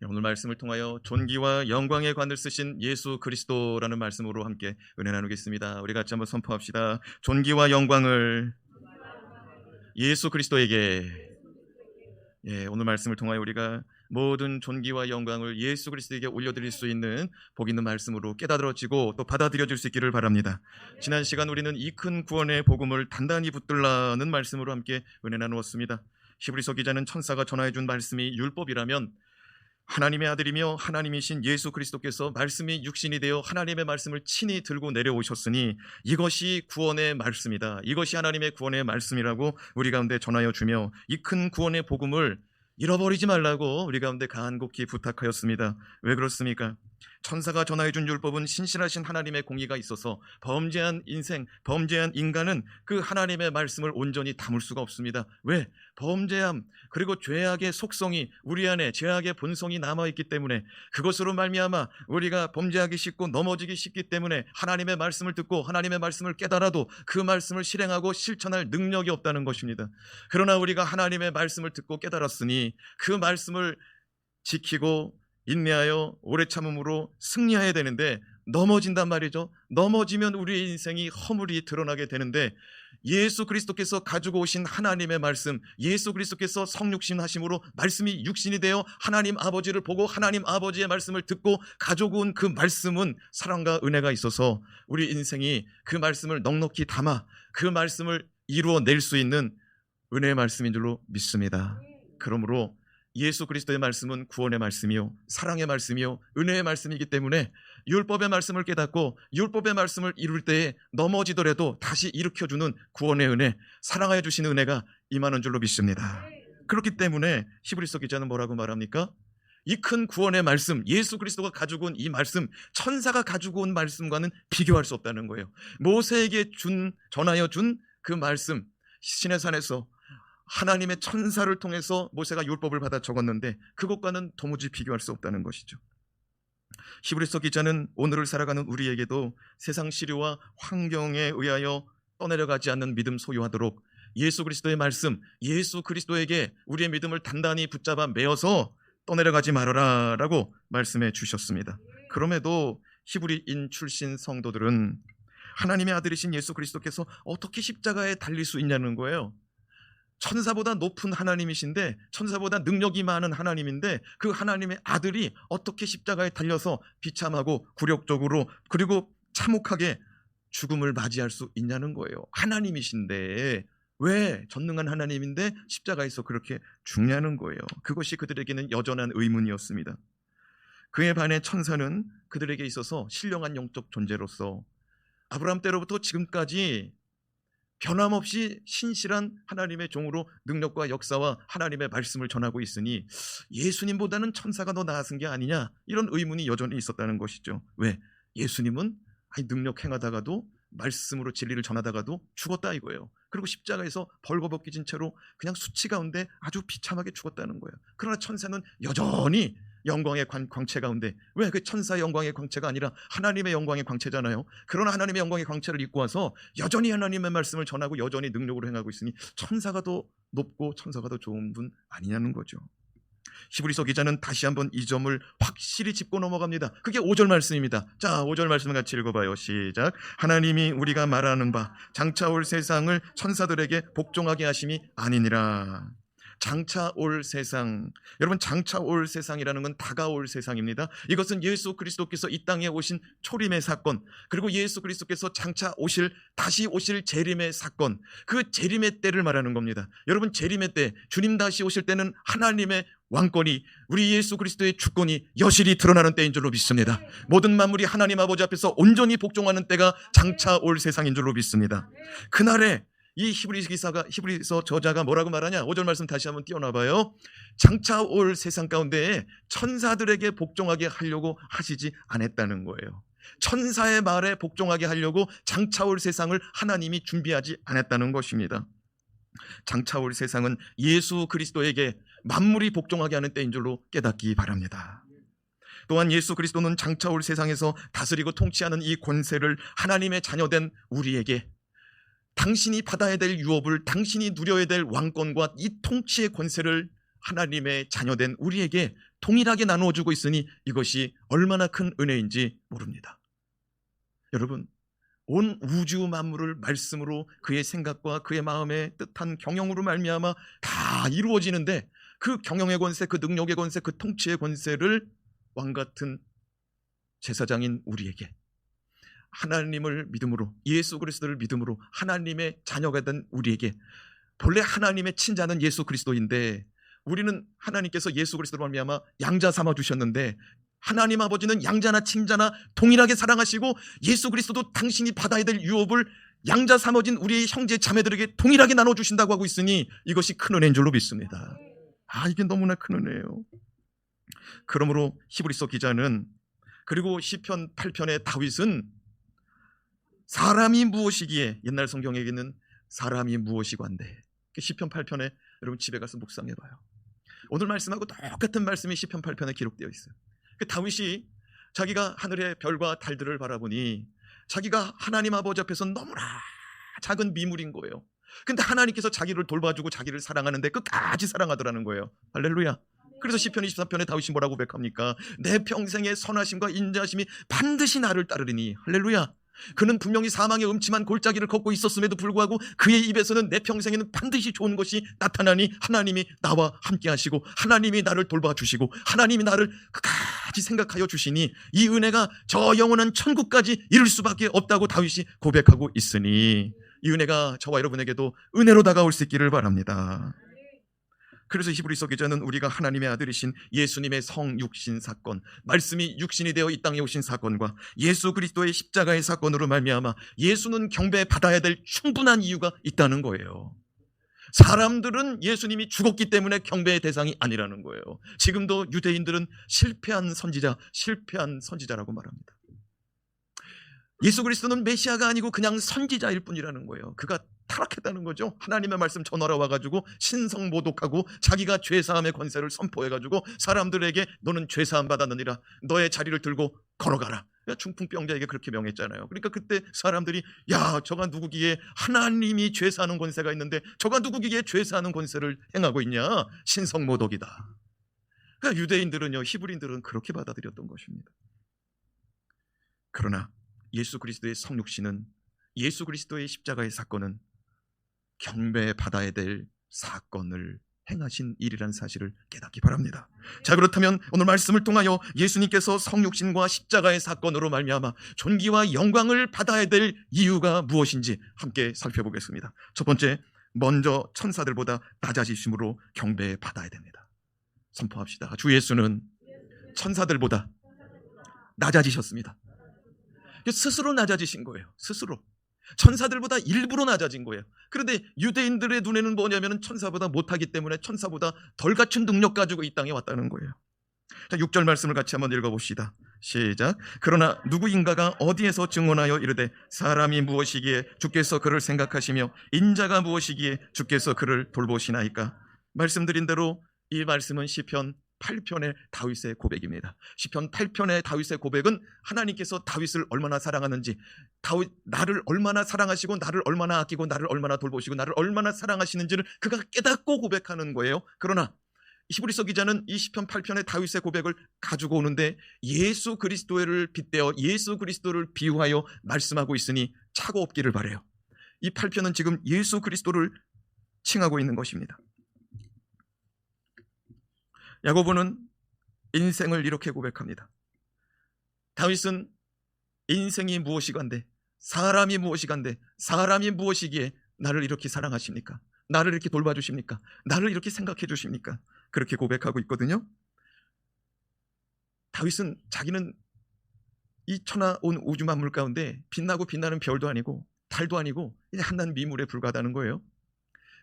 오늘 말씀을 통하여 존귀와 영광의 관을 쓰신 예수 그리스도라는 말씀으로 함께 은혜 나누겠습니다. 우리 같이 한번 선포합시다. 존귀와 영광을 예수 그리스도에게. 오늘 말씀을 통하여 우리가 모든 존귀와 영광을 예수 그리스도에게 올려드릴 수 있는 복 있는 말씀으로 깨달아지고 또 받아들여질 수 있기를 바랍니다. 지난 시간 우리는 이 큰 구원의 복음을 단단히 붙들라는 말씀으로 함께 은혜 나누었습니다. 히브리서 기자는 천사가 전하여준 말씀이 율법이라면 하나님의 아들이며 하나님이신 예수 그리스도께서 말씀이 육신이 되어 하나님의 말씀을 친히 들고 내려오셨으니 이것이 구원의 말씀이다. 이것이 하나님의 구원의 말씀이라고 우리 가운데 전하여 주며 이 큰 구원의 복음을 잃어버리지 말라고 우리 가운데 간곡히 부탁하였습니다. 왜 그렇습니까? 천사가 전하여준 율법은 신실하신 하나님의 공의가 있어서 범죄한 인생, 범죄한 인간은 그 하나님의 말씀을 온전히 담을 수가 없습니다. 왜? 범죄함 그리고 죄악의 속성이 우리 안에 죄악의 본성이 남아있기 때문에 그것으로 말미암아 우리가 범죄하기 쉽고 넘어지기 쉽기 때문에 하나님의 말씀을 듣고 하나님의 말씀을 깨달아도 그 말씀을 실행하고 실천할 능력이 없다는 것입니다. 그러나 우리가 하나님의 말씀을 듣고 깨달았으니 그 말씀을 지키고 인내하여 오래 참음으로 승리해야 되는데 넘어진단 말이죠. 넘어지면 우리의 인생이 허물이 드러나게 되는데 예수 그리스도께서 가지고 오신 하나님의 말씀, 예수 그리스도께서 성육신 하심으로 말씀이 육신이 되어 하나님 아버지를 보고 하나님 아버지의 말씀을 듣고 가지고 온 그 말씀은 사랑과 은혜가 있어서 우리 인생이 그 말씀을 넉넉히 담아 그 말씀을 이루어낼 수 있는 은혜의 말씀인 줄로 믿습니다. 그러므로 예수 그리스도의 말씀은 구원의 말씀이요 사랑의 말씀이요 은혜의 말씀이기 때문에 율법의 말씀을 깨닫고 율법의 말씀을 이룰 때에 넘어지더라도 다시 일으켜주는 구원의 은혜, 사랑하여 주시는 은혜가 임하는 줄로 믿습니다. 그렇기 때문에 히브리서 기자는 뭐라고 말합니까? 이 큰 구원의 말씀, 예수 그리스도가 가지고 온 이 말씀, 천사가 가지고 온 말씀과는 비교할 수 없다는 거예요. 모세에게 전하여 준 그 말씀, 신의 산에서 하나님의 천사를 통해서 모세가 율법을 받아 적었는데 그것과는 도무지 비교할 수 없다는 것이죠. 히브리서 기자는 오늘을 살아가는 우리에게도 세상 시류와 환경에 의하여 떠내려가지 않는 믿음 소유하도록 예수 그리스도의 말씀, 예수 그리스도에게 우리의 믿음을 단단히 붙잡아 매어서 떠내려가지 말아라 라고 말씀해 주셨습니다. 그럼에도 히브리인 출신 성도들은 하나님의 아들이신 예수 그리스도께서 어떻게 십자가에 달릴 수 있냐는 거예요. 천사보다 높은 하나님이신데 천사보다 능력이 많은 하나님인데 그 하나님의 아들이 어떻게 십자가에 달려서 비참하고 굴욕적으로 그리고 참혹하게 죽음을 맞이할 수 있냐는 거예요. 하나님이신데 왜 전능한 하나님인데 십자가에서 그렇게 죽냐는 거예요. 그것이 그들에게는 여전한 의문이었습니다. 그에 반해 천사는 그들에게 있어서 신령한 영적 존재로서 아브라함 때로부터 지금까지 변함없이 신실한 하나님의 종으로 능력과 역사와 하나님의 말씀을 전하고 있으니 예수님보다는 천사가 더 나았은 게 아니냐 이런 의문이 여전히 있었다는 것이죠. 왜? 예수님은 능력 행하다가도 말씀으로 진리를 전하다가도 죽었다 이거예요. 그리고 십자가에서 벌거벗겨진 채로 그냥 수치 가운데 아주 비참하게 죽었다는 거예요. 그러나 천사는 여전히 영광의 광채 가운데, 왜? 그 천사의 영광의 광채가 아니라 하나님의 영광의 광채잖아요. 그러나 하나님의 영광의 광채를 입고 와서 여전히 하나님의 말씀을 전하고 여전히 능력으로 행하고 있으니 천사가 더 높고 천사가 더 좋은 분 아니냐는 거죠. 히브리서 기자는 다시 한번 이 점을 확실히 짚고 넘어갑니다. 그게 5절 말씀입니다. 자, 5절 말씀을 같이 읽어봐요. 시작. 하나님이 우리가 말하는 바 장차 올 세상을 천사들에게 복종하게 하심이 아니니라. 장차 올 세상, 여러분 장차 올 세상이라는 건 다가올 세상입니다. 이것은 예수 그리스도께서 이 땅에 오신 초림의 사건, 그리고 예수 그리스도께서 장차 다시 오실 재림의 사건, 그 재림의 때를 말하는 겁니다. 여러분 재림의 때, 주님 다시 오실 때는 하나님의 왕권이, 우리 예수 그리스도의 주권이 여실히 드러나는 때인 줄로 믿습니다. 모든 만물이 하나님 아버지 앞에서 온전히 복종하는 때가 장차 올 세상인 줄로 믿습니다. 그날에 이 히브리서 저자가 뭐라고 말하냐? 5절 말씀 다시 한번 띄워놔봐요. 장차 올 세상 가운데 천사들에게 복종하게 하려고 하시지 않았다는 거예요. 천사의 말에 복종하게 하려고 장차 올 세상을 하나님이 준비하지 않았다는 것입니다. 장차 올 세상은 예수 그리스도에게 만물이 복종하게 하는 때인 줄로 깨닫기 바랍니다. 또한 예수 그리스도는 장차 올 세상에서 다스리고 통치하는 이 권세를 하나님의 자녀된 우리에게 당신이 받아야 될 유업을, 당신이 누려야 될 왕권과 이 통치의 권세를 하나님의 자녀된 우리에게 동일하게 나누어주고 있으니 이것이 얼마나 큰 은혜인지 모릅니다. 여러분, 온 우주 만물을 말씀으로 그의 생각과 그의 마음의 뜻한 경영으로 말미암아 다 이루어지는데, 그 경영의 권세, 그 능력의 권세, 그 통치의 권세를 왕같은 제사장인 우리에게, 하나님을 믿음으로, 예수 그리스도를 믿음으로 하나님의 자녀가 된 우리에게, 본래 하나님의 친자는 예수 그리스도인데 우리는 하나님께서 예수 그리스도로 말미암아 양자 삼아 주셨는데, 하나님 아버지는 양자나 친자나 동일하게 사랑하시고 예수 그리스도도 당신이 받아야 될 유업을 양자 삼아진 우리의 형제 자매들에게 동일하게 나눠주신다고 하고 있으니 이것이 큰 은혜인 줄로 믿습니다. 이게 너무나 큰 은혜예요. 그러므로 히브리서 기자는, 그리고 시편 8편의 다윗은 사람이 무엇이기에, 옛날 성경에게는 사람이 무엇이관데, 시편 8편에 여러분 집에 가서 묵상해봐요. 오늘 말씀하고 똑같은 말씀이 시편 8편에 기록되어 있어요. 그 다윗이 자기가 하늘의 별과 달들을 바라보니 자기가 하나님 아버지 앞에서 너무나 작은 미물인 거예요. 근데 하나님께서 자기를 돌봐주고 자기를 사랑하는데 끝까지 사랑하더라는 거예요. 할렐루야. 그래서 시편 24편에 다윗이 뭐라고 고백합니까? 내 평생의 선하심과 인자심이 반드시 나를 따르리니. 할렐루야. 그는 분명히 사망의 음침한 골짜기를 걷고 있었음에도 불구하고 그의 입에서는 내 평생에는 반드시 좋은 것이 나타나니 하나님이 나와 함께 하시고 하나님이 나를 돌봐주시고 하나님이 나를 끝까지 생각하여 주시니 이 은혜가 저 영원한 천국까지 이룰 수밖에 없다고 다윗이 고백하고 있으니, 이 은혜가 저와 여러분에게도 은혜로 다가올 수 있기를 바랍니다. 그래서 히브리서 기자는 우리가 하나님의 아들이신 예수님의 성육신 사건, 말씀이 육신이 되어 이 땅에 오신 사건과 예수 그리스도의 십자가의 사건으로 말미암아 예수는 경배받아야 될 충분한 이유가 있다는 거예요. 사람들은 예수님이 죽었기 때문에 경배의 대상이 아니라는 거예요. 지금도 유대인들은 실패한 선지자라고 말합니다. 예수 그리스도는 메시아가 아니고 그냥 선지자일 뿐이라는 거예요. 그가 타락했다는 거죠. 하나님의 말씀 전하러 와가지고 신성모독하고 자기가 죄사함의 권세를 선포해가지고 사람들에게 너는 죄사함 받았느니라, 너의 자리를 들고 걸어가라. 중풍병자에게 그렇게 명했잖아요. 그러니까 그때 사람들이, 야, 저가 누구기에 하나님이 죄사하는 권세가 있는데 저가 누구기에 죄사하는 권세를 행하고 있냐, 신성모독이다. 그러니까 유대인들은요, 히브리인들은 그렇게 받아들였던 것입니다. 그러나 예수 그리스도의 성육신은, 예수 그리스도의 십자가의 사건은 경배받아야 될 사건을 행하신 일이라는 사실을 깨닫기 바랍니다. 자, 그렇다면 오늘 말씀을 통하여 예수님께서 성육신과 십자가의 사건으로 말미암아 존귀와 영광을 받아야 될 이유가 무엇인지 함께 살펴보겠습니다. 첫 번째, 먼저 천사들보다 낮아지심으로 경배받아야 됩니다. 선포합시다. 주 예수는 천사들보다 낮아지셨습니다. 스스로 낮아지신 거예요. 스스로. 천사들보다 일부러 낮아진 거예요. 그런데 유대인들의 눈에는 뭐냐면 천사보다 못하기 때문에 천사보다 덜 갖춘 능력 가지고 이 땅에 왔다는 거예요. 자, 6절 말씀을 같이 한번 읽어봅시다. 시작. 그러나 누구인가가 어디에서 증언하여 이르되 사람이 무엇이기에 주께서 그를 생각하시며 인자가 무엇이기에 주께서 그를 돌보시나이까. 말씀드린 대로 이 말씀은 시편 8편의 다윗의 고백입니다. 시편 8편의 다윗의 고백은 하나님께서 다윗을 얼마나 사랑하는지, 다윗 나를 얼마나 사랑하시고 나를 얼마나 아끼고 나를 얼마나 돌보시고 나를 얼마나 사랑하시는지를 그가 깨닫고 고백하는 거예요. 그러나 히브리서 기자는 이 시편 8편의 다윗의 고백을 가지고 오는데 예수 그리스도를 빗대어 예수 그리스도를 비유하여 말씀하고 있으니 차고 없기를 바라요. 이 8편은 지금 예수 그리스도를 칭하고 있는 것입니다. 야고보는 인생을 이렇게 고백합니다. 다윗은 인생이 무엇이간데, 사람이 무엇이간데, 사람이 무엇이기에 나를 이렇게 사랑하십니까? 나를 이렇게 돌봐주십니까? 나를 이렇게 생각해 주십니까? 그렇게 고백하고 있거든요. 다윗은 자기는 이 천하 온 우주 만물 가운데 빛나고 빛나는 별도 아니고 달도 아니고 그냥 한낱 미물에 불과하다는 거예요.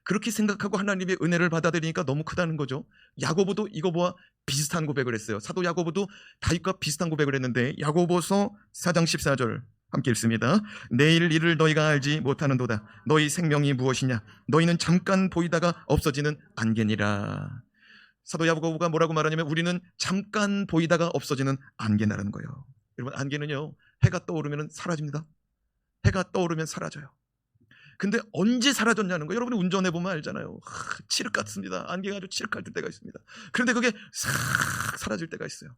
그렇게 생각하고 하나님의 은혜를 받아들이니까 너무 크다는 거죠. 야고보도 이거와 비슷한 고백을 했어요. 사도 야고보도 다윗과 비슷한 고백을 했는데 야고보서 4장 14절 함께 읽습니다. 내일 일을 너희가 알지 못하는도다. 너희 생명이 무엇이냐? 너희는 잠깐 보이다가 없어지는 안개니라. 사도 야고보가 뭐라고 말하냐면 우리는 잠깐 보이다가 없어지는 안개나라는 거예요. 여러분, 안개는요, 해가 떠오르면 사라집니다. 해가 떠오르면 사라져요. 근데 언제 사라졌냐는 거예요. 여러분이 운전해 보면 알잖아요. 칠흑 같습니다. 안개가 아주 칠흑할 때가 있습니다. 그런데 그게 싹 사라질 때가 있어요.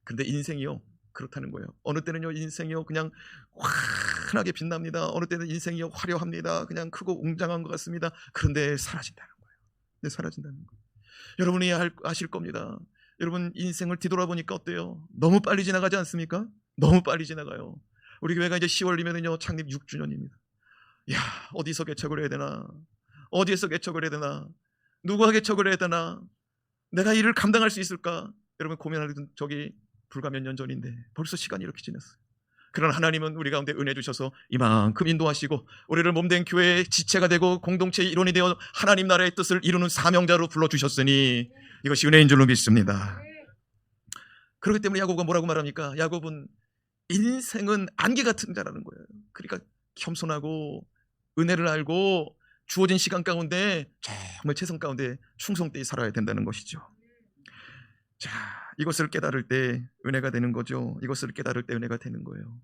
근데 인생이요, 그렇다는 거예요. 어느 때는요, 인생이요 그냥 환하게 빛납니다. 어느 때는 인생이요 화려합니다. 그냥 크고 웅장한 것 같습니다. 그런데 사라진다는 거예요. 네, 사라진다는 거예요. 여러분이 아실 겁니다. 여러분 인생을 뒤돌아보니까 어때요? 너무 빨리 지나가지 않습니까? 너무 빨리 지나가요. 우리 교회가 이제 10월이면은요 창립 6주년입니다. 야, 어디서 개척을 해야 되나? 어디에서 개척을 해야 되나? 누가 개척을 해야 되나? 내가 이를 감당할 수 있을까? 여러분 고민하던 적이 불과 몇 년 전인데 벌써 시간이 이렇게 지났어요. 그러나 하나님은 우리 가운데 은혜 주셔서 이만큼 인도하시고 우리를 몸된 교회의 지체가 되고 공동체의 일원이 되어 하나님 나라의 뜻을 이루는 사명자로 불러주셨으니 이것이 은혜인 줄로 믿습니다. 그렇기 때문에 야고보가 뭐라고 말합니까? 야고보는 인생은 안개 같은 자라는 거예요. 그러니까 겸손하고 은혜를 알고 주어진 시간 가운데 정말 최선 가운데 충성되이 살아야 된다는 것이죠. 자, 이것을 깨달을 때 은혜가 되는 거죠. 이것을 깨달을 때 은혜가 되는 거예요.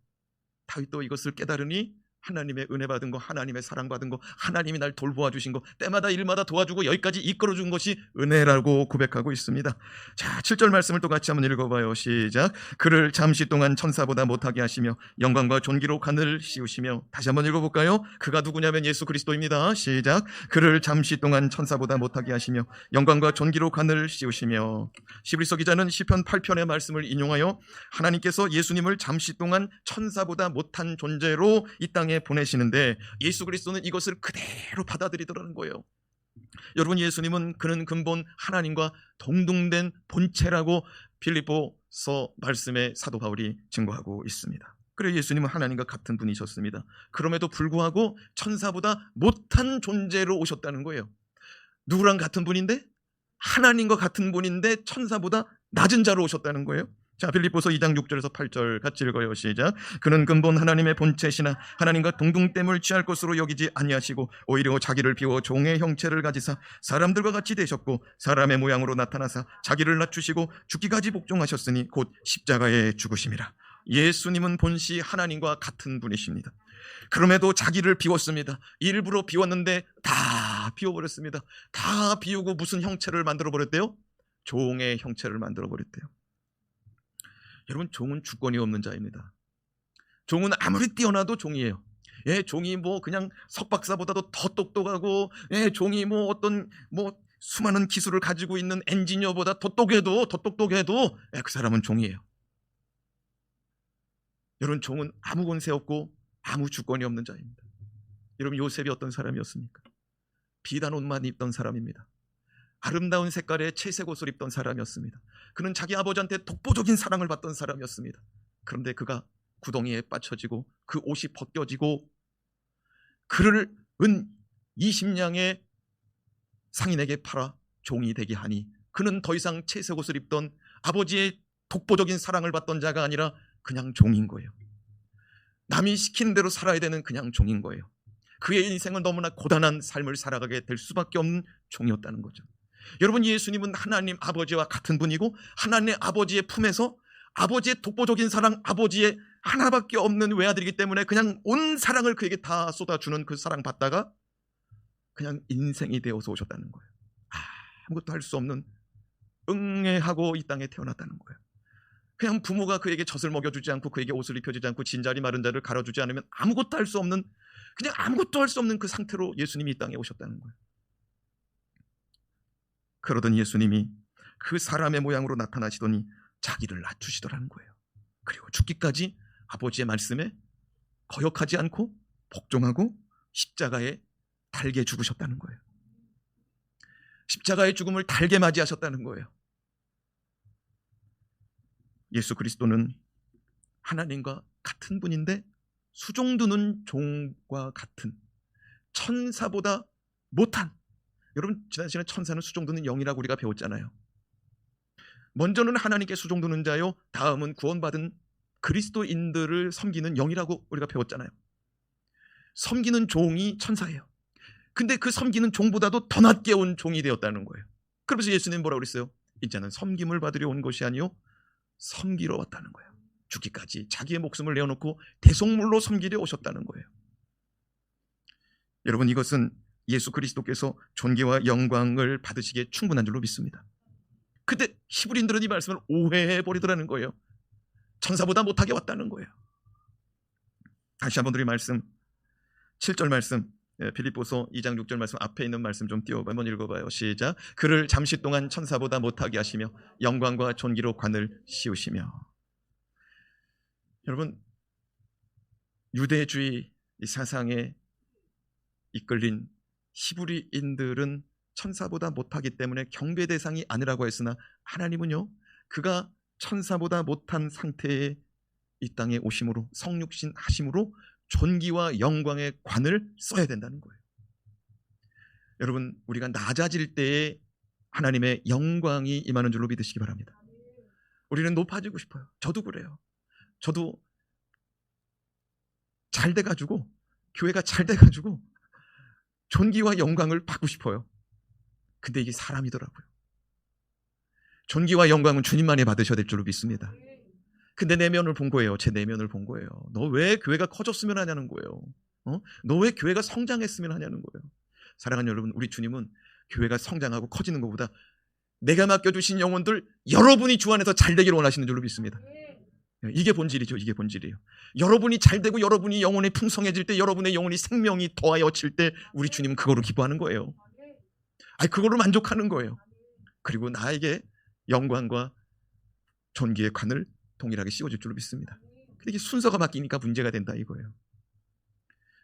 다윗도 이것을 깨달으니 하나님의 은혜 받은 거, 하나님의 사랑 받은 거, 하나님이 날 돌보아 주신 거, 때마다 일마다 도와주고 여기까지 이끌어 준 것이 은혜라고 고백하고 있습니다. 자, 7절 말씀을 또 같이 한번 읽어봐요. 시작. 그를 잠시 동안 천사보다 못하게 하시며 영광과 존귀로 하늘을 씌우시며. 다시 한번 읽어볼까요? 그가 누구냐면 예수 그리스도입니다. 시작. 그를 잠시 동안 천사보다 못하게 하시며 영광과 존귀로 하늘을 씌우시며. 시브리서 기자는 시편 8편의 말씀을 인용하여 하나님께서 예수님을 잠시 동안 천사보다 못한 존재로 이 땅에 보내시는데 예수 그리스도는 이것을 그대로 받아들이더라는 거예요. 여러분, 예수님은 그는 근본 하나님과 동등된 본체라고 빌립보서 말씀에 사도 바울이 증거하고 있습니다. 그래서 예수님은 하나님과 같은 분이셨습니다. 그럼에도 불구하고 천사보다 못한 존재로 오셨다는 거예요. 누구랑 같은 분인데? 하나님과 같은 분인데 천사보다 낮은 자로 오셨다는 거예요. 자, 빌립보서 2장 6절에서 8절 같이 읽어요. 시작. 그는 근본 하나님의 본체시나 하나님과 동등됨을 취할 것으로 여기지 아니하시고 오히려 자기를 비워 종의 형체를 가지사 사람들과 같이 되셨고 사람의 모양으로 나타나사 자기를 낮추시고 죽기까지 복종하셨으니 곧 십자가에 죽으심이라. 예수님은 본시 하나님과 같은 분이십니다. 그럼에도 자기를 비웠습니다. 일부러 비웠는데 다 비워버렸습니다. 다 비우고 무슨 형체를 만들어버렸대요? 종의 형체를 만들어버렸대요. 여러분, 종은 주권이 없는 자입니다. 종은 아무리 뛰어나도 종이에요. 예, 종이 뭐 그냥 석박사보다도 더 똑똑하고, 예, 종이 뭐 어떤 뭐 수많은 기술을 가지고 있는 엔지니어보다 더 똑똑해도 예, 그 사람은 종이에요. 여러분, 종은 아무 권세 없고 아무 주권이 없는 자입니다. 여러분, 요셉이 어떤 사람이었습니까? 비단 옷만 입던 사람입니다. 아름다운 색깔의 채색 옷을 입던 사람이었습니다. 그는 자기 아버지한테 독보적인 사랑을 받던 사람이었습니다. 그런데 그가 구덩이에 빠쳐지고 그 옷이 벗겨지고 그를 은 20냥의 상인에게 팔아 종이 되게 하니 그는 더 이상 채색 옷을 입던 아버지의 독보적인 사랑을 받던 자가 아니라 그냥 종인 거예요. 남이 시키는 대로 살아야 되는 그냥 종인 거예요. 그의 인생은 너무나 고단한 삶을 살아가게 될 수밖에 없는 종이었다는 거죠. 여러분, 예수님은 하나님 아버지와 같은 분이고 하나님 아버지의 품에서 아버지의 독보적인 사랑, 아버지의 하나밖에 없는 외아들이기 때문에 그냥 온 사랑을 그에게 다 쏟아주는 그 사랑 받다가 그냥 인생이 되어서 오셨다는 거예요. 아무것도 할 수 없는 응애하고 이 땅에 태어났다는 거예요. 그냥 부모가 그에게 젖을 먹여주지 않고 그에게 옷을 입혀주지 않고 진자리 마른 자를 가려주지 않으면 아무것도 할 수 없는, 그냥 아무것도 할 수 없는 그 상태로 예수님이 이 땅에 오셨다는 거예요. 그러던 예수님이 그 사람의 모양으로 나타나시더니 자기를 낮추시더라는 거예요. 그리고 죽기까지 아버지의 말씀에 거역하지 않고 복종하고 십자가에 달게 죽으셨다는 거예요. 십자가의 죽음을 달게 맞이하셨다는 거예요. 예수 그리스도는 하나님과 같은 분인데 수종두는 종과 같은, 천사보다 못한, 여러분 지난 시간에 천사는 수종두는 영이라고 우리가 배웠잖아요. 먼저는 하나님께 수종두는 자요, 다음은 구원받은 그리스도인들을 섬기는 영이라고 우리가 배웠잖아요. 섬기는 종이 천사예요. 근데 그 섬기는 종보다도 더 낮게 온 종이 되었다는 거예요. 그러면서 예수님 뭐라고 그랬어요? 이제는 섬김을 받으려 온 것이 아니요 섬기러 왔다는 거예요. 죽기까지 자기의 목숨을 내어놓고 대속물로 섬기려 오셨다는 거예요. 여러분, 이것은 예수 그리스도께서 존귀와 영광을 받으시기에 충분한 줄로 믿습니다. 근데 히브리인들은 이 말씀을 오해해 버리더라는 거예요. 천사보다 못하게 왔다는 거예요. 다시 한번 드린 말씀, 7절 말씀, 빌립보서 2장 6절 말씀 앞에 있는 말씀 좀 띄워 한번 읽어봐요. 시작. 그를 잠시 동안 천사보다 못하게 하시며 영광과 존귀로 관을 씌우시며. 여러분, 유대주의 사상에 이끌린 히브리인들은 천사보다 못하기 때문에 경배 대상이 아니라고 했으나, 하나님은요, 그가 천사보다 못한 상태에 이 땅에 오심으로, 성육신 하심으로 존귀와 영광의 관을 써야 된다는 거예요. 여러분, 우리가 낮아질 때에 하나님의 영광이 임하는 줄로 믿으시기 바랍니다. 우리는 높아지고 싶어요. 저도 그래요. 저도 잘 돼가지고, 교회가 잘 돼가지고 존귀와 영광을 받고 싶어요. 근데 이게 사람이더라고요. 존귀와 영광은 주님만이 받으셔야 될 줄로 믿습니다. 근데 내면을 본 거예요. 제 내면을 본 거예요. 너 왜 교회가 커졌으면 하냐는 거예요. 너 왜 교회가 성장했으면 하냐는 거예요. 사랑하는 여러분, 우리 주님은 교회가 성장하고 커지는 것보다 내가 맡겨주신 영혼들 여러분이 주 안에서 잘 되기를 원하시는 줄로 믿습니다. 이게 본질이죠. 이게 본질이에요. 여러분이 잘 되고 여러분이 영혼이 풍성해질 때, 여러분의 영혼이 생명이 더하여질 때 우리 주님은 그거로 기뻐하는 거예요. 그거로 만족하는 거예요. 그리고 나에게 영광과 존귀의 관을 동일하게 씌워줄 줄로 믿습니다. 근데 이게 순서가 바뀌니까 문제가 된다 이거예요.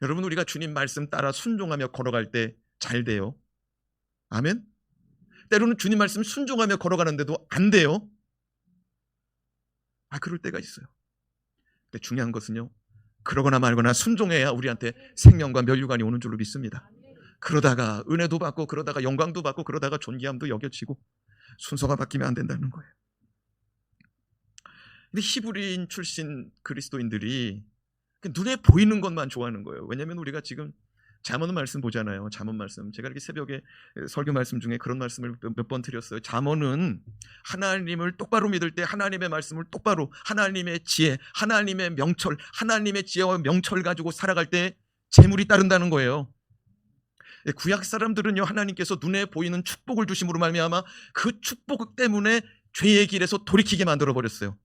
여러분, 우리가 주님 말씀 따라 순종하며 걸어갈 때 잘 돼요. 아멘. 때로는 주님 말씀 순종하며 걸어가는데도 안 돼요. 그럴 때가 있어요. 근데 중요한 것은요, 그러거나 말거나 순종해야 우리한테 생명과 면류관이 오는 줄로 믿습니다. 그러다가 은혜도 받고, 그러다가 영광도 받고, 그러다가 존귀함도 여겨지고, 순서가 바뀌면 안 된다는 거예요. 근데 히브리인 출신 그리스도인들이 눈에 보이는 것만 좋아하는 거예요. 왜냐하면 우리가 지금 잠언 말씀 보잖아요. 잠언 말씀, 제가 이렇게 새벽에 설교 말씀 중에 그런 말씀을 몇 번 드렸어요. 잠언은 하나님을 똑바로 믿을 때, 하나님의 말씀을 똑바로, 하나님의 지혜, 하나님의 명철, 하나님의 지혜와 명철 가지고 살아갈 때 재물이 따른다는 거예요. 구약 사람들은요, 하나님께서 눈에 보이는 축복을 주심으로 말미암아 그 축복 때문에 죄의 길에서 돌이키게 만들어 버렸어요.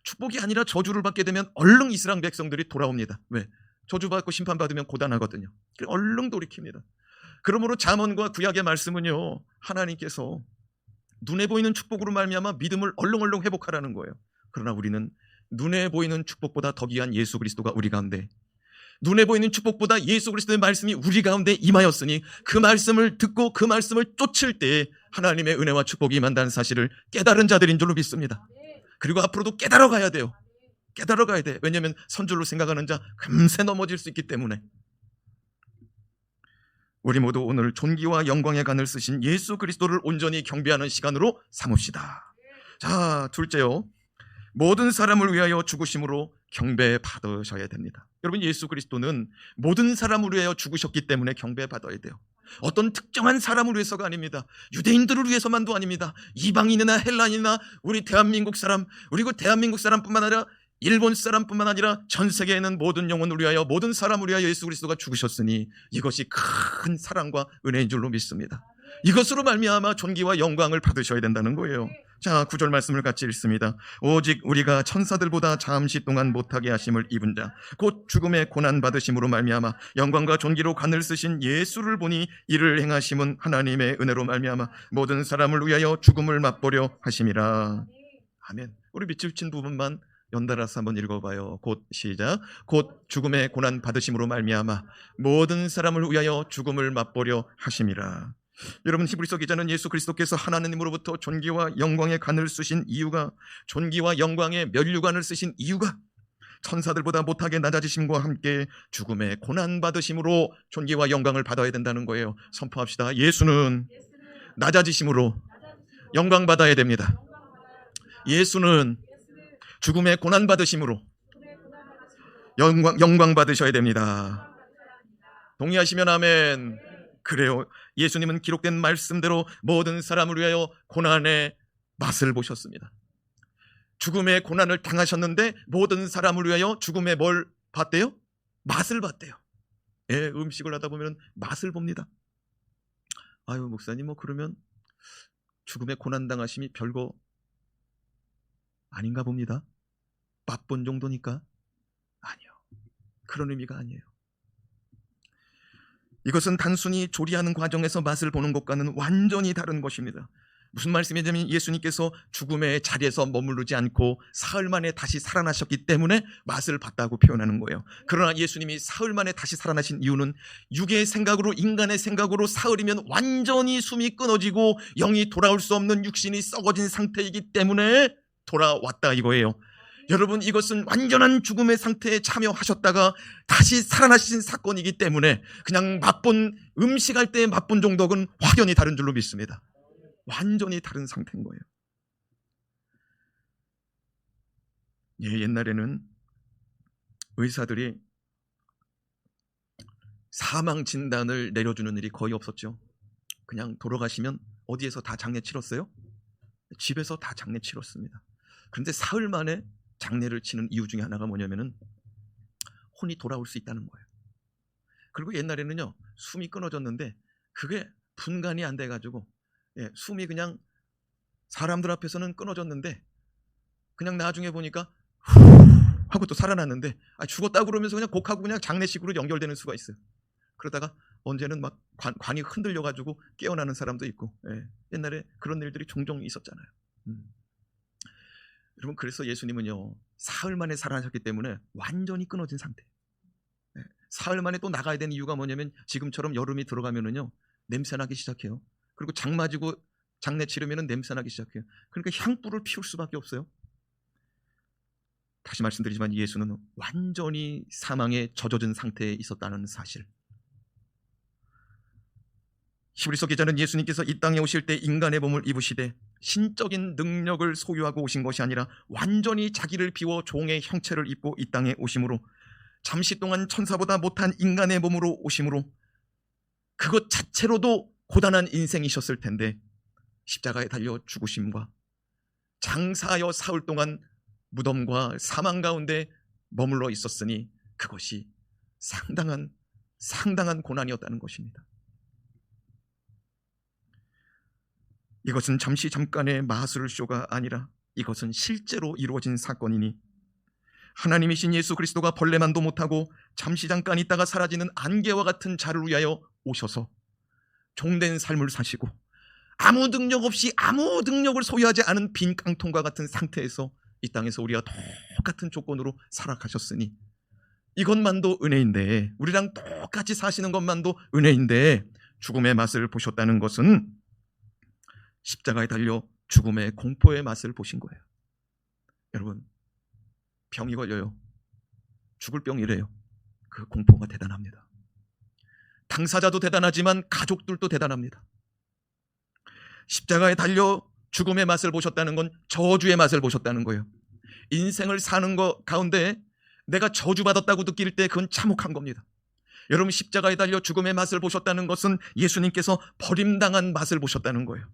축복이 아니라 저주를 받게 되면 얼른 이스라엘 백성들이 돌아옵니다. 왜? 저주받고 심판받으면 고단하거든요. 얼른 돌이킵니다. 그러므로 잠언과 구약의 말씀은요, 하나님께서 눈에 보이는 축복으로 말미암아 믿음을 얼렁얼렁 회복하라는 거예요. 그러나 우리는 눈에 보이는 축복보다 더 귀한 예수 그리스도가 우리 가운데, 눈에 보이는 축복보다 예수 그리스도의 말씀이 우리 가운데 임하였으니 그 말씀을 듣고 그 말씀을 쫓을 때 하나님의 은혜와 축복이 임한다는 사실을 깨달은 자들인 줄로 믿습니다. 그리고 앞으로도 깨달아 가야 돼요. 깨달아 가야 돼. 왜냐하면 선줄로 생각하는 자 금세 넘어질 수 있기 때문에. 우리 모두 오늘 존귀와 영광의 간을 쓰신 예수 그리스도를 온전히 경배하는 시간으로 삼읍시다. 자, 둘째요, 모든 사람을 위하여 죽으심으로 경배받으셔야 됩니다. 여러분, 예수 그리스도는 모든 사람을 위하여 죽으셨기 때문에 경배받아야 돼요. 어떤 특정한 사람을 위해서가 아닙니다. 유대인들을 위해서만도 아닙니다. 이방인이나 헬라인이나 우리 대한민국 사람, 그리고 대한민국 사람뿐만 아니라 일본 사람뿐만 아니라 전 세계에 있는 모든 영혼을 위하여, 모든 사람을 위하여 예수 그리스도가 죽으셨으니 이것이 큰 사랑과 은혜인 줄로 믿습니다. 이것으로 말미암아 존귀와 영광을 받으셔야 된다는 거예요. 자, 9절 말씀을 같이 읽습니다. 오직 우리가 천사들보다 잠시 동안 못하게 하심을 입은 자, 곧 죽음의 고난 받으심으로 말미암아 영광과 존귀로 관을 쓰신 예수를 보니 이를 행하심은 하나님의 은혜로 말미암아 모든 사람을 위하여 죽음을 맛보려 하심이라. 아멘. 우리 밑줄 친 부분만 연달아서 한번 읽어봐요. 곧 시작. 곧 죽음의 고난 받으심으로 말미암아 모든 사람을 위하여 죽음을 맛보려 하심이라. 여러분, 히브리서 기자는 예수 그리스도께서 하나님으로부터 존귀와 영광의 관을 쓰신 이유가, 존귀와 영광의 면류관을 쓰신 이유가 천사들보다 못하게 낮아지심과 함께 죽음의 고난 받으심으로 존귀와 영광을 받아야 된다는 거예요. 선포합시다. 예수는 낮아지심으로 영광 받아야 됩니다. 예수는 죽음의 고난 받으심으로 영광 받으셔야 됩니다. 동의하시면 아멘. 그래요. 예수님은 기록된 말씀대로 모든 사람을 위하여 고난의 맛을 보셨습니다. 죽음의 고난을 당하셨는데 모든 사람을 위하여 죽음의 뭘 봤대요? 맛을 봤대요. 음식을 하다 보면 맛을 봅니다. 아유, 목사님, 그러면 죽음의 고난당하심이 별거 아닌가 봅니다. 맛본 정도니까. 아니요, 그런 의미가 아니에요. 이것은 단순히 조리하는 과정에서 맛을 보는 것과는 완전히 다른 것입니다. 무슨 말씀이냐면 예수님께서 죽음의 자리에서 머무르지 않고 사흘 만에 다시 살아나셨기 때문에 맛을 봤다고 표현하는 거예요. 그러나 예수님이 사흘 만에 다시 살아나신 이유는 육의 생각으로, 인간의 생각으로 사흘이면 완전히 숨이 끊어지고 영이 돌아올 수 없는 육신이 썩어진 상태이기 때문에 돌아왔다 이거예요. 여러분, 이것은 완전한 죽음의 상태에 참여하셨다가 다시 살아나신 사건이기 때문에 그냥 맛본, 음식할 때 맛본 정도는 확연히 다른 줄로 믿습니다. 완전히 다른 상태인 거예요. 옛날에는 의사들이 사망 진단을 내려주는 일이 거의 없었죠. 그냥 돌아가시면 어디에서 다 장례 치렀어요? 집에서 다 장례 치렀습니다. 그런데 사흘 만에 장례를 치는 이유 중에 하나가 뭐냐면은 혼이 돌아올 수 있다는 거예요. 그리고 옛날에는요, 숨이 끊어졌는데 그게 분간이 안 돼가지고 숨이 그냥 사람들 앞에서는 끊어졌는데 그냥 나중에 보니까 후 하고 또 살아났는데 죽었다고 그러면서 그냥 곡하고 그냥 장례식으로 연결되는 수가 있어요. 그러다가 언제는 막 관이 흔들려가지고 깨어나는 사람도 있고, 옛날에 그런 일들이 종종 있었잖아요. 여러분, 그래서 예수님은요, 사흘 만에 살아나셨기 때문에 완전히 끊어진 상태. 사흘 만에 또 나가야 되는 이유가 뭐냐면 지금처럼 여름이 들어가면은요 냄새나기 시작해요. 그리고 장 맞이고 장례 치르면은 냄새나기 시작해요. 그러니까 향불을 피울 수밖에 없어요. 다시 말씀드리지만 예수는 완전히 사망에 젖어든 상태에 있었다는 사실. 히브리서 기자는 예수님께서 이 땅에 오실 때 인간의 몸을 입으시되 신적인 능력을 소유하고 오신 것이 아니라 완전히 자기를 비워 종의 형체를 입고 이 땅에 오심으로 잠시 동안 천사보다 못한 인간의 몸으로 오심으로 그것 자체로도 고단한 인생이셨을 텐데 십자가에 달려 죽으심과 장사하여 사흘 동안 무덤과 사망 가운데 머물러 있었으니 그것이 상당한 고난이었다는 것입니다. 이것은 잠깐의 마술쇼가 아니라 이것은 실제로 이루어진 사건이니 하나님이신 예수 그리스도가 벌레만도 못하고 잠깐 있다가 사라지는 안개와 같은 자를 위하여 오셔서 종된 삶을 사시고 아무 능력 없이 아무 능력을 소유하지 않은 빈 깡통과 같은 상태에서 이 땅에서 우리와 똑같은 조건으로 살아가셨으니 이것만도 은혜인데, 우리랑 똑같이 사시는 것만도 은혜인데 죽음의 맛을 보셨다는 것은 십자가에 달려 죽음의 공포의 맛을 보신 거예요. 여러분, 병이 걸려요. 죽을 병이래요. 그 공포가 대단합니다. 당사자도 대단하지만 가족들도 대단합니다. 십자가에 달려 죽음의 맛을 보셨다는 건 저주의 맛을 보셨다는 거예요. 인생을 사는 것 가운데 내가 저주받았다고 느낄 때 그건 참혹한 겁니다. 여러분, 십자가에 달려 죽음의 맛을 보셨다는 것은 예수님께서 버림당한 맛을 보셨다는 거예요.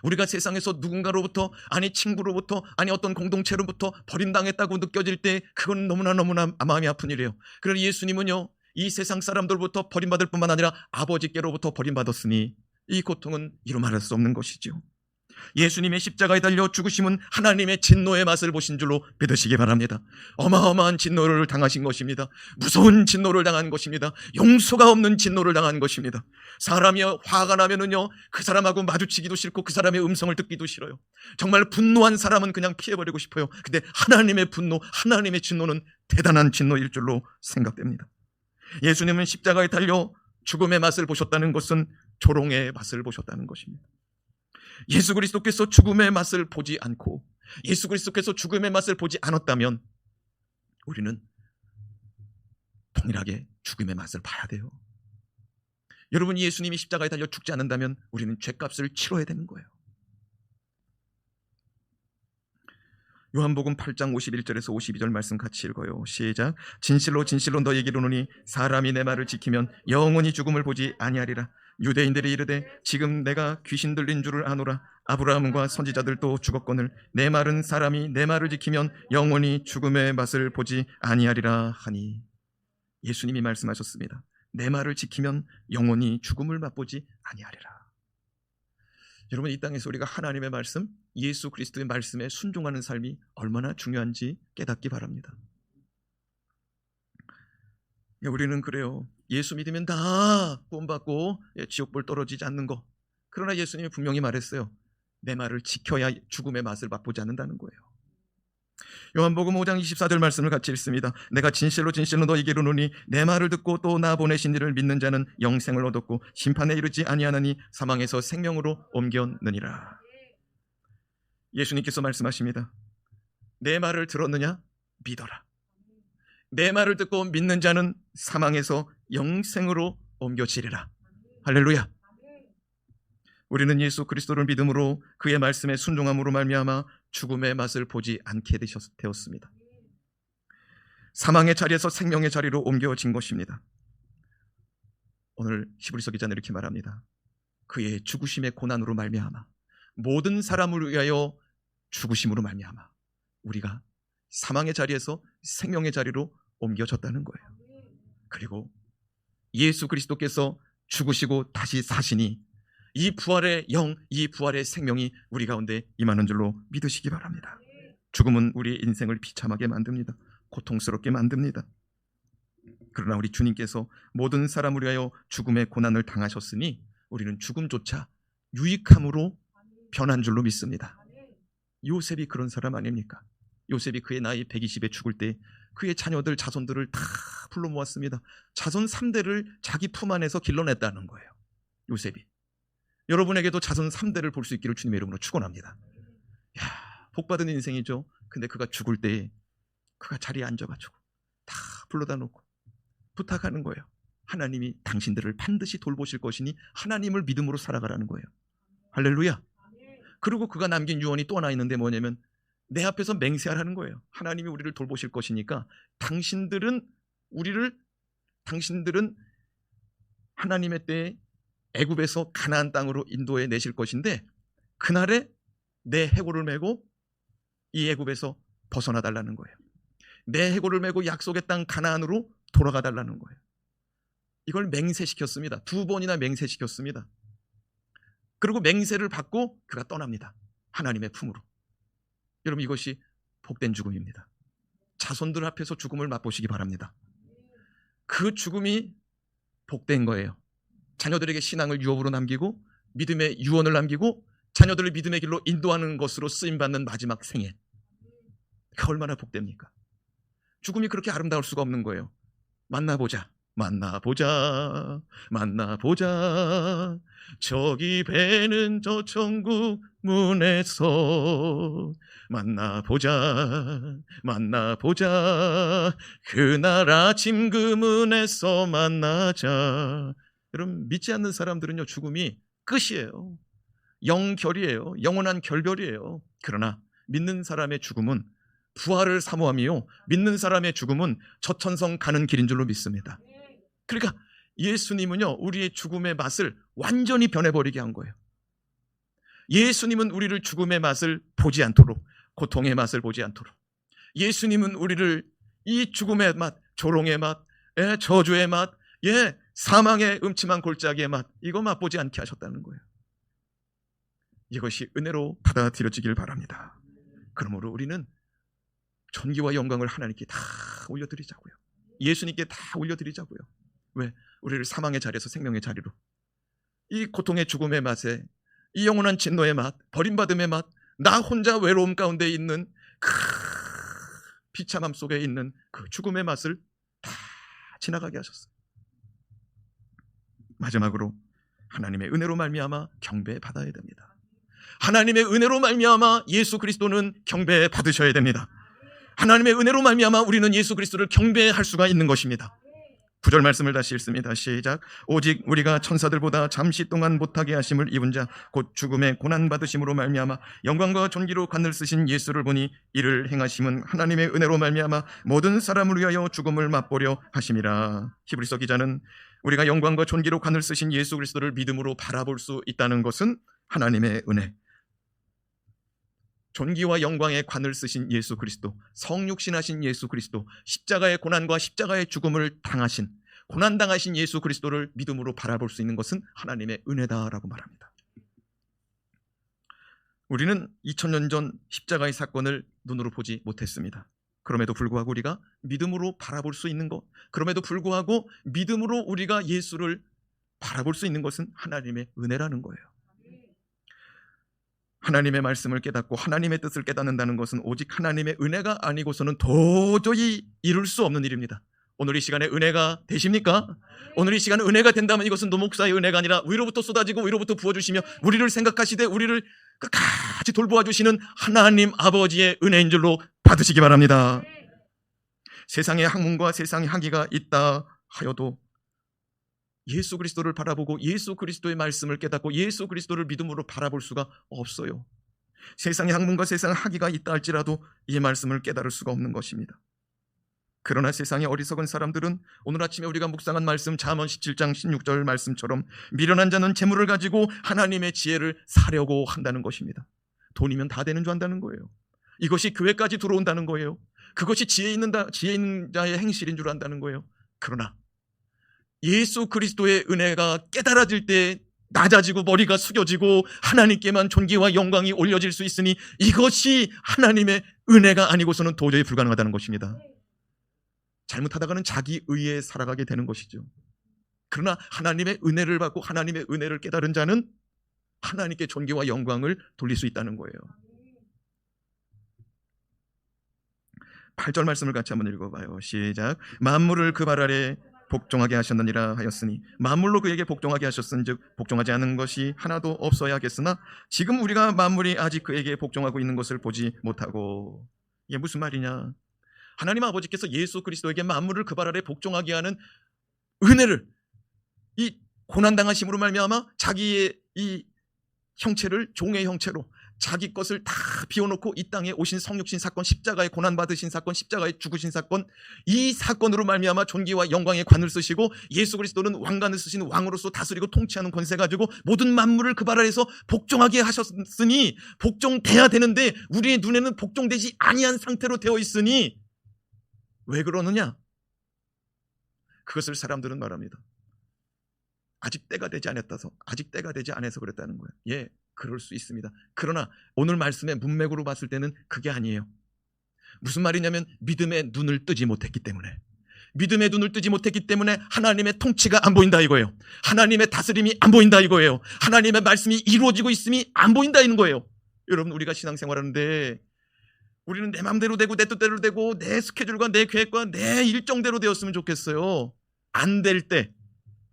우리가 세상에서 누군가로부터, 아니 친구로부터, 아니 어떤 공동체로부터 버림당했다고 느껴질 때 그건 너무나 마음이 아픈 일이에요. 그러나 예수님은요, 이 세상 사람들부터 버림받을 뿐만 아니라 아버지께로부터 버림받았으니 이 고통은 이루 말할 수 없는 것이죠. 예수님의 십자가에 달려 죽으심은 하나님의 진노의 맛을 보신 줄로 믿으시기 바랍니다. 어마어마한 진노를 당하신 것입니다. 무서운 진노를 당한 것입니다. 용서가 없는 진노를 당한 것입니다. 사람이 화가 나면은요, 그 사람하고 마주치기도 싫고 그 사람의 음성을 듣기도 싫어요. 정말 분노한 사람은 그냥 피해버리고 싶어요. 근데 하나님의 분노, 하나님의 진노는 대단한 진노일 줄로 생각됩니다. 예수님은 십자가에 달려 죽음의 맛을 보셨다는 것은 조롱의 맛을 보셨다는 것입니다. 예수 그리스도께서 죽음의 맛을 보지 않고 예수 그리스도께서 죽음의 맛을 보지 않았다면 우리는 동일하게 죽음의 맛을 봐야 돼요. 여러분, 예수님이 십자가에 달려 죽지 않는다면 우리는 죄값을 치러야 되는 거예요. 요한복음 8장 51절에서 52절 말씀 같이 읽어요. 시작. 진실로 진실로 너희에게 이르노니 사람이 내 말을 지키면 영원히 죽음을 보지 아니하리라. 유대인들이 이르되 지금 내가 귀신 들린 줄을 아노라. 아브라함과 선지자들도 죽었거늘 내 말은 사람이 내 말을 지키면 영원히 죽음의 맛을 보지 아니하리라 하니. 예수님이 말씀하셨습니다. 내 말을 지키면 영원히 죽음을 맛보지 아니하리라. 여러분, 이 땅에서 우리가 하나님의 말씀, 예수 그리스도의 말씀에 순종하는 삶이 얼마나 중요한지 깨닫기 바랍니다. 우리는 그래요. 예수 믿으면 다 구원받고 지옥불 떨어지지 않는 거. 그러나 예수님이 분명히 말했어요. 내 말을 지켜야 죽음의 맛을 맛보지 않는다는 거예요. 요한복음 5장 24절 말씀을 같이 읽습니다. 내가 진실로 진실로 너희에게 이르노니 내 말을 듣고 또 나 보내신 이를 믿는 자는 영생을 얻었고 심판에 이르지 아니하나니 사망에서 생명으로 옮겼느니라. 예수님께서 말씀하십니다. 내 말을 들었느냐? 믿어라. 내 말을 듣고 믿는 자는 사망에서 영생으로 옮겨지리라. 할렐루야. 우리는 예수 그리스도를 믿음으로 그의 말씀에 순종함으로 말미암아 죽음의 맛을 보지 않게 되었습니다. 사망의 자리에서 생명의 자리로 옮겨진 것입니다. 오늘 히브리서 기자는 이렇게 말합니다. 그의 죽으심의 고난으로 말미암아 모든 사람을 위하여 죽으심으로 말미암아 우리가 사망의 자리에서 생명의 자리로 옮겨졌다는 거예요. 그리고 예수 그리스도께서 죽으시고 다시 사시니 이 부활의 영, 이 부활의 생명이 우리 가운데 임하는 줄로 믿으시기 바랍니다. 죽음은 우리의 인생을 비참하게 만듭니다. 고통스럽게 만듭니다. 그러나 우리 주님께서 모든 사람을 위하여 죽음의 고난을 당하셨으니 우리는 죽음조차 유익함으로 변한 줄로 믿습니다. 요셉이 그런 사람 아닙니까? 요셉이 그의 나이 120에 죽을 때 그의 자녀들, 자손들을 다 불러 모았습니다. 자손 3대를 자기 품 안에서 길러냈다는 거예요. 요셉이. 여러분에게도 자손 3대를 볼 수 있기를 주님의 이름으로 축원합니다. 복받은 인생이죠. 근데 그가 죽을 때 그가 자리에 앉아가지고 다 불러다 놓고 부탁하는 거예요. 하나님이 당신들을 반드시 돌보실 것이니 하나님을 믿음으로 살아가라는 거예요. 할렐루야. 그리고 그가 남긴 유언이 또 하나 있는데 뭐냐면 내 앞에서 맹세하라는 거예요. 하나님이 우리를 돌보실 것이니까 당신들은 하나님의 때에 애굽에서 가나안 땅으로 인도해 내실 것인데 그날에 내 해골을 메고 이 애굽에서 벗어나 달라는 거예요. 내 해골을 메고 약속의 땅 가나안으로 돌아가 달라는 거예요. 이걸 맹세시켰습니다. 2번이나 맹세시켰습니다. 그리고 맹세를 받고 그가 떠납니다. 하나님의 품으로. 여러분, 이것이 복된 죽음입니다. 자손들 앞에서 죽음을 맛보시기 바랍니다. 그 죽음이 복된 거예요. 자녀들에게 신앙을 유업으로 남기고 믿음의 유언을 남기고 자녀들을 믿음의 길로 인도하는 것으로 쓰임받는 마지막 생애. 그 얼마나 복됩니까? 죽음이 그렇게 아름다울 수가 없는 거예요. 만나보자. 저기 배는 저 천국 문에서 만나보자. 그날 아침 그 문에서 만나자. 여러분, 믿지 않는 사람들은요, 죽음이 끝이에요. 영결이에요. 영원한 결별이에요. 그러나 믿는 사람의 죽음은 부활을 사모하며 믿는 사람의 죽음은 저천성 가는 길인 줄로 믿습니다. 그러니까 예수님은요, 우리의 죽음의 맛을 완전히 변해버리게 한 거예요. 예수님은 우리를 죽음의 맛을 보지 않도록, 고통의 맛을 보지 않도록, 예수님은 우리를 이 죽음의 맛, 조롱의 맛, 저주의 맛, 사망의 음침한 골짜기의 맛, 이거 맛보지 않게 하셨다는 거예요. 이것이 은혜로 받아들여지길 바랍니다. 그러므로 우리는 존귀와 영광을 하나님께 다 올려드리자고요. 예수님께 다 올려드리자고요. 왜? 우리를 사망의 자리에서 생명의 자리로, 이 고통의 죽음의 맛에, 이 영원한 진노의 맛, 버림받음의 맛, 나 혼자 외로움 가운데 있는 그 비참함 속에 있는 그 죽음의 맛을 다 지나가게 하셨어요. 마지막으로 하나님의 은혜로 말미암아 경배받아야 됩니다. 하나님의 은혜로 말미암아 예수 그리스도는 경배받으셔야 됩니다. 하나님의 은혜로 말미암아 우리는 예수 그리스도를 경배할 수가 있는 것입니다. 9절 말씀을 다시 읽습니다. 시작. 오직 우리가 천사들보다 잠시 동안 못하게 하심을 입은 자 곧 죽음의 고난받으심으로 말미암아 영광과 존귀로 관을 쓰신 예수를 보니 이를 행하심은 하나님의 은혜로 말미암아 모든 사람을 위하여 죽음을 맛보려 하심이라. 히브리서 기자는 우리가 영광과 존귀로 관을 쓰신 예수 그리스도를 믿음으로 바라볼 수 있다는 것은 하나님의 은혜, 존귀와 영광의 관을 쓰신 예수 그리스도, 성육신하신 예수 그리스도, 십자가의 고난과 십자가의 죽음을 당하신, 고난당하신 예수 그리스도를 믿음으로 바라볼 수 있는 것은 하나님의 은혜다라고 말합니다. 우리는 2000년 전 십자가의 사건을 눈으로 보지 못했습니다. 그럼에도 불구하고 우리가 믿음으로 바라볼 수 있는 것, 그럼에도 불구하고 믿음으로 우리가 예수를 바라볼 수 있는 것은 하나님의 은혜라는 거예요. 하나님의 말씀을 깨닫고 하나님의 뜻을 깨닫는다는 것은 오직 하나님의 은혜가 아니고서는 도저히 이룰 수 없는 일입니다. 오늘 이 시간에 은혜가 되십니까? 오늘 이 시간에 은혜가 된다면 이것은 노목사의 은혜가 아니라 위로부터 쏟아지고 위로부터 부어주시며 우리를 생각하시되 우리를 끝까지 돌보아주시는 하나님 아버지의 은혜인 줄로 받으시기 바랍니다. 세상에 학문과 세상에 학위가 있다 하여도 예수 그리스도를 바라보고 예수 그리스도의 말씀을 깨닫고 예수 그리스도를 믿음으로 바라볼 수가 없어요. 세상에 학문과 세상에 학위가 있다 할지라도 이 말씀을 깨달을 수가 없는 것입니다. 그러나 세상의 어리석은 사람들은 오늘 아침에 우리가 묵상한 말씀 잠언 17장 16절 말씀처럼 미련한 자는 재물을 가지고 하나님의 지혜를 사려고 한다는 것입니다. 돈이면 다 되는 줄 안다는 거예요. 이것이 교회까지 들어온다는 거예요. 그것이 지혜 있는 자의 행실인 줄 안다는 거예요. 그러나 예수 그리스도의 은혜가 깨달아질 때 낮아지고 머리가 숙여지고 하나님께만 존귀와 영광이 올려질 수 있으니 이것이 하나님의 은혜가 아니고서는 도저히 불가능하다는 것입니다. 잘못하다가는 자기 의에 살아가게 되는 것이죠. 그러나 하나님의 은혜를 받고 하나님의 은혜를 깨달은 자는 하나님께 존귀와 영광을 돌릴 수 있다는 거예요. 8절 말씀을 같이 한번 읽어봐요. 시작. 만물을 그 발 아래 복종하게 하셨느니라 하였으니 만물로 그에게 복종하게 하셨은즉 복종하지 않은 것이 하나도 없어야겠으나 지금 우리가 만물이 아직 그에게 복종하고 있는 것을 보지 못하고. 이게 무슨 말이냐? 하나님 아버지께서 예수 그리스도에게 만물을 그 발 아래 복종하게 하는 은혜를 이 고난당하심으로 말미암아 자기의 이 형체를 종의 형체로 자기 것을 다 비워놓고 이 땅에 오신 성육신 사건, 십자가에 고난받으신 사건, 십자가에 죽으신 사건, 이 사건으로 말미암아 존귀와 영광의 관을 쓰시고 예수 그리스도는 왕관을 쓰신 왕으로서 다스리고 통치하는 권세 가지고 모든 만물을 그 발 아래에서 복종하게 하셨으니 복종돼야 되는데 우리의 눈에는 복종되지 아니한 상태로 되어 있으니 왜 그러느냐? 그것을 사람들은 말합니다. 아직 때가 되지 않았다서, 아직 때가 되지 않아서 그랬다는 거예요. 예, 그럴 수 있습니다. 그러나 오늘 말씀의 문맥으로 봤을 때는 그게 아니에요. 무슨 말이냐면 믿음의 눈을 뜨지 못했기 때문에, 믿음의 눈을 뜨지 못했기 때문에 하나님의 통치가 안 보인다 이거예요. 하나님의 다스림이 안 보인다 이거예요. 하나님의 말씀이 이루어지고 있음이 안 보인다는 거예요. 여러분, 우리가 신앙생활하는데 우리는 내 마음대로 되고 내 뜻대로 되고 내 스케줄과 내 계획과 내 일정대로 되었으면 좋겠어요. 안 될 때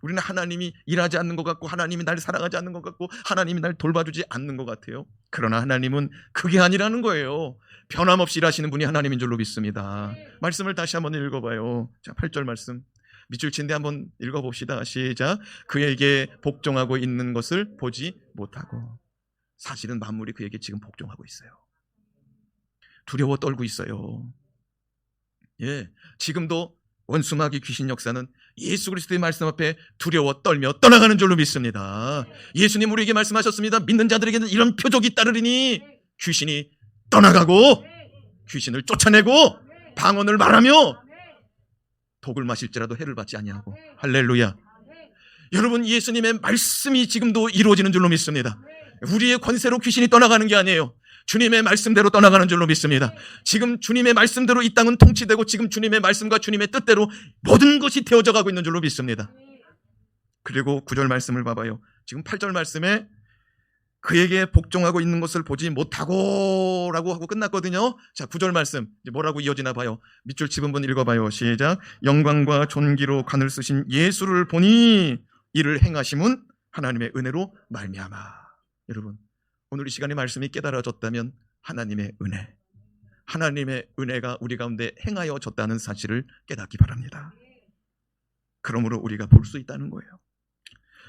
우리는 하나님이 일하지 않는 것 같고 하나님이 날 사랑하지 않는 것 같고 하나님이 날 돌봐주지 않는 것 같아요. 그러나 하나님은 그게 아니라는 거예요. 변함없이 일하시는 분이 하나님인 줄로 믿습니다. 말씀을 다시 한번 읽어봐요. 자, 8절 말씀 밑줄 친데 한번 읽어봅시다. 시작. 그에게 복종하고 있는 것을 보지 못하고. 사실은 만물이 그에게 지금 복종하고 있어요. 두려워 떨고 있어요. 예, 지금도 원수마귀 귀신 역사는 예수 그리스도의 말씀 앞에 두려워 떨며 떠나가는 줄로 믿습니다. 예수님 우리에게 말씀하셨습니다. 믿는 자들에게는 이런 표적이 따르리니 귀신이 떠나가고 귀신을 쫓아내고 방언을 말하며 독을 마실지라도 해를 받지 아니하고. 할렐루야. 여러분, 예수님의 말씀이 지금도 이루어지는 줄로 믿습니다. 우리의 권세로 귀신이 떠나가는 게 아니에요. 주님의 말씀대로 떠나가는 줄로 믿습니다. 지금 주님의 말씀대로 이 땅은 통치되고 지금 주님의 말씀과 주님의 뜻대로 모든 것이 되어져 가고 있는 줄로 믿습니다. 그리고 9절 말씀을 봐봐요. 지금 8절 말씀에 그에게 복종하고 있는 것을 보지 못하고 라고 하고 끝났거든요. 자, 9절 말씀 이제 뭐라고 이어지나 봐요. 밑줄 짚은 분 읽어봐요. 시작. 영광과 존귀로 관을 쓰신 예수를 보니 이를 행하심은 하나님의 은혜로 말미암아. 여러분, 오늘 이 시간에 말씀이 깨달아졌다면 하나님의 은혜, 하나님의 은혜가 우리 가운데 행하여졌다는 사실을 깨닫기 바랍니다. 그러므로 우리가 볼 수 있다는 거예요.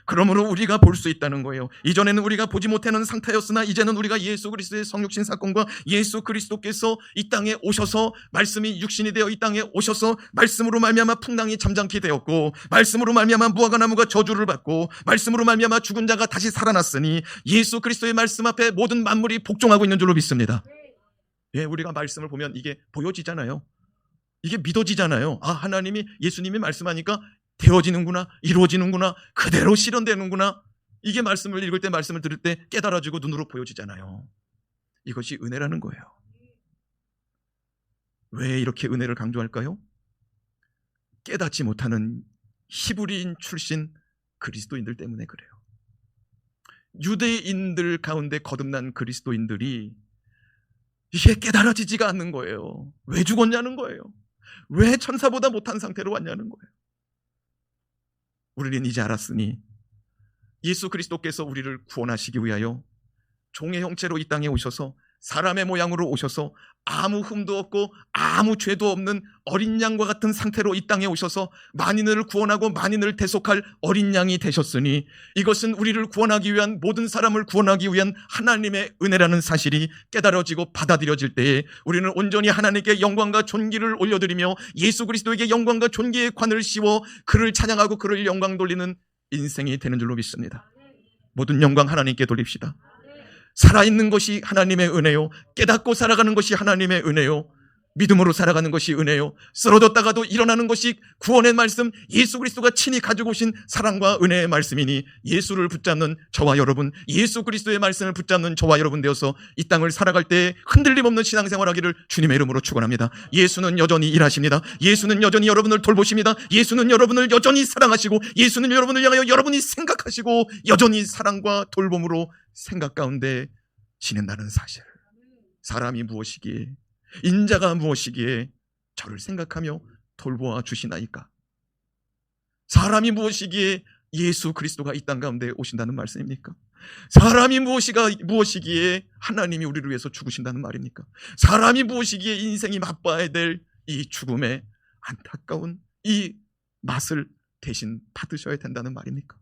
그러므로 우리가 볼 수 있다는 거예요. 이전에는 우리가 보지 못하는 상태였으나 이제는 우리가 예수 그리스도의 성육신 사건과 예수 그리스도께서 이 땅에 오셔서 말씀이 육신이 되어 이 땅에 오셔서 말씀으로 말미암아 풍랑이 잠잠케 되었고 말씀으로 말미암아 무화과 나무가 저주를 받고 말씀으로 말미암아 죽은 자가 다시 살아났으니 예수 그리스도의 말씀 앞에 모든 만물이 복종하고 있는 줄로 믿습니다. 예, 우리가 말씀을 보면 이게 보여지잖아요. 이게 믿어지잖아요. 아, 하나님이 예수님이 말씀하니까 되어지는구나, 이루어지는구나, 그대로 실현되는구나. 이게 말씀을 읽을 때, 말씀을 들을 때 깨달아지고 눈으로 보여지잖아요. 이것이 은혜라는 거예요. 왜 이렇게 은혜를 강조할까요? 깨닫지 못하는 히브리인 출신 그리스도인들 때문에 그래요. 유대인들 가운데 거듭난 그리스도인들이 이게 깨달아지지가 않는 거예요. 왜 죽었냐는 거예요. 왜 천사보다 못한 상태로 왔냐는 거예요. 우리는 이제 알았으니 예수 그리스도께서 우리를 구원하시기 위하여 종의 형체로 이 땅에 오셔서 사람의 모양으로 오셔서 아무 흠도 없고 아무 죄도 없는 어린 양과 같은 상태로 이 땅에 오셔서 만인을 구원하고 만인을 대속할 어린 양이 되셨으니 이것은 우리를 구원하기 위한, 모든 사람을 구원하기 위한 하나님의 은혜라는 사실이 깨달아지고 받아들여질 때에 우리는 온전히 하나님께 영광과 존귀를 올려드리며 예수 그리스도에게 영광과 존귀의 관을 씌워 그를 찬양하고 그를 영광 돌리는 인생이 되는 줄로 믿습니다. 모든 영광 하나님께 돌립시다. 살아있는 것이 하나님의 은혜요, 깨닫고 살아가는 것이 하나님의 은혜요, 믿음으로 살아가는 것이 은혜요, 쓰러졌다가도 일어나는 것이 구원의 말씀, 예수 그리스도가 친히 가지고 오신 사랑과 은혜의 말씀이니 예수를 붙잡는 저와 여러분, 예수 그리스도의 말씀을 붙잡는 저와 여러분 되어서 이 땅을 살아갈 때 흔들림 없는 신앙생활하기를 주님의 이름으로 축원합니다. 예수는 여전히 일하십니다. 예수는 여전히 여러분을 돌보십니다. 예수는 여러분을 여전히 사랑하시고, 예수는 여러분을 향하여 여러분이 생각하시고 여전히 사랑과 돌봄으로 생각 가운데 지낸다는 사실. 사람이 무엇이기에, 인자가 무엇이기에 저를 생각하며 돌보아 주시나이까? 사람이 무엇이기에 예수 그리스도가 이 땅 가운데 오신다는 말씀입니까? 사람이 무엇이기에 하나님이 우리를 위해서 죽으신다는 말입니까? 사람이 무엇이기에 인생이 맛봐야 될 이 죽음의 안타까운 이 맛을 대신 받으셔야 된다는 말입니까?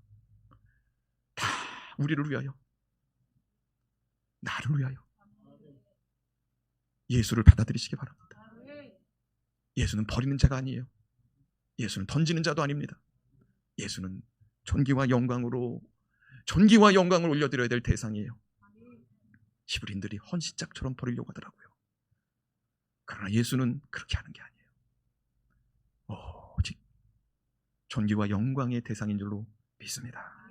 다 우리를 위하여, 나를 위하여 예수를 받아들이시기 바랍니다. 예수는 버리는 자가 아니에요. 예수는 던지는 자도 아닙니다. 예수는 존귀와 영광을 올려드려야 될 대상이에요. 히브리인들이 헌신짝처럼 버리려고 하더라고요. 그러나 예수는 그렇게 하는 게 아니에요. 오직 존귀와 영광의 대상인 줄로 믿습니다.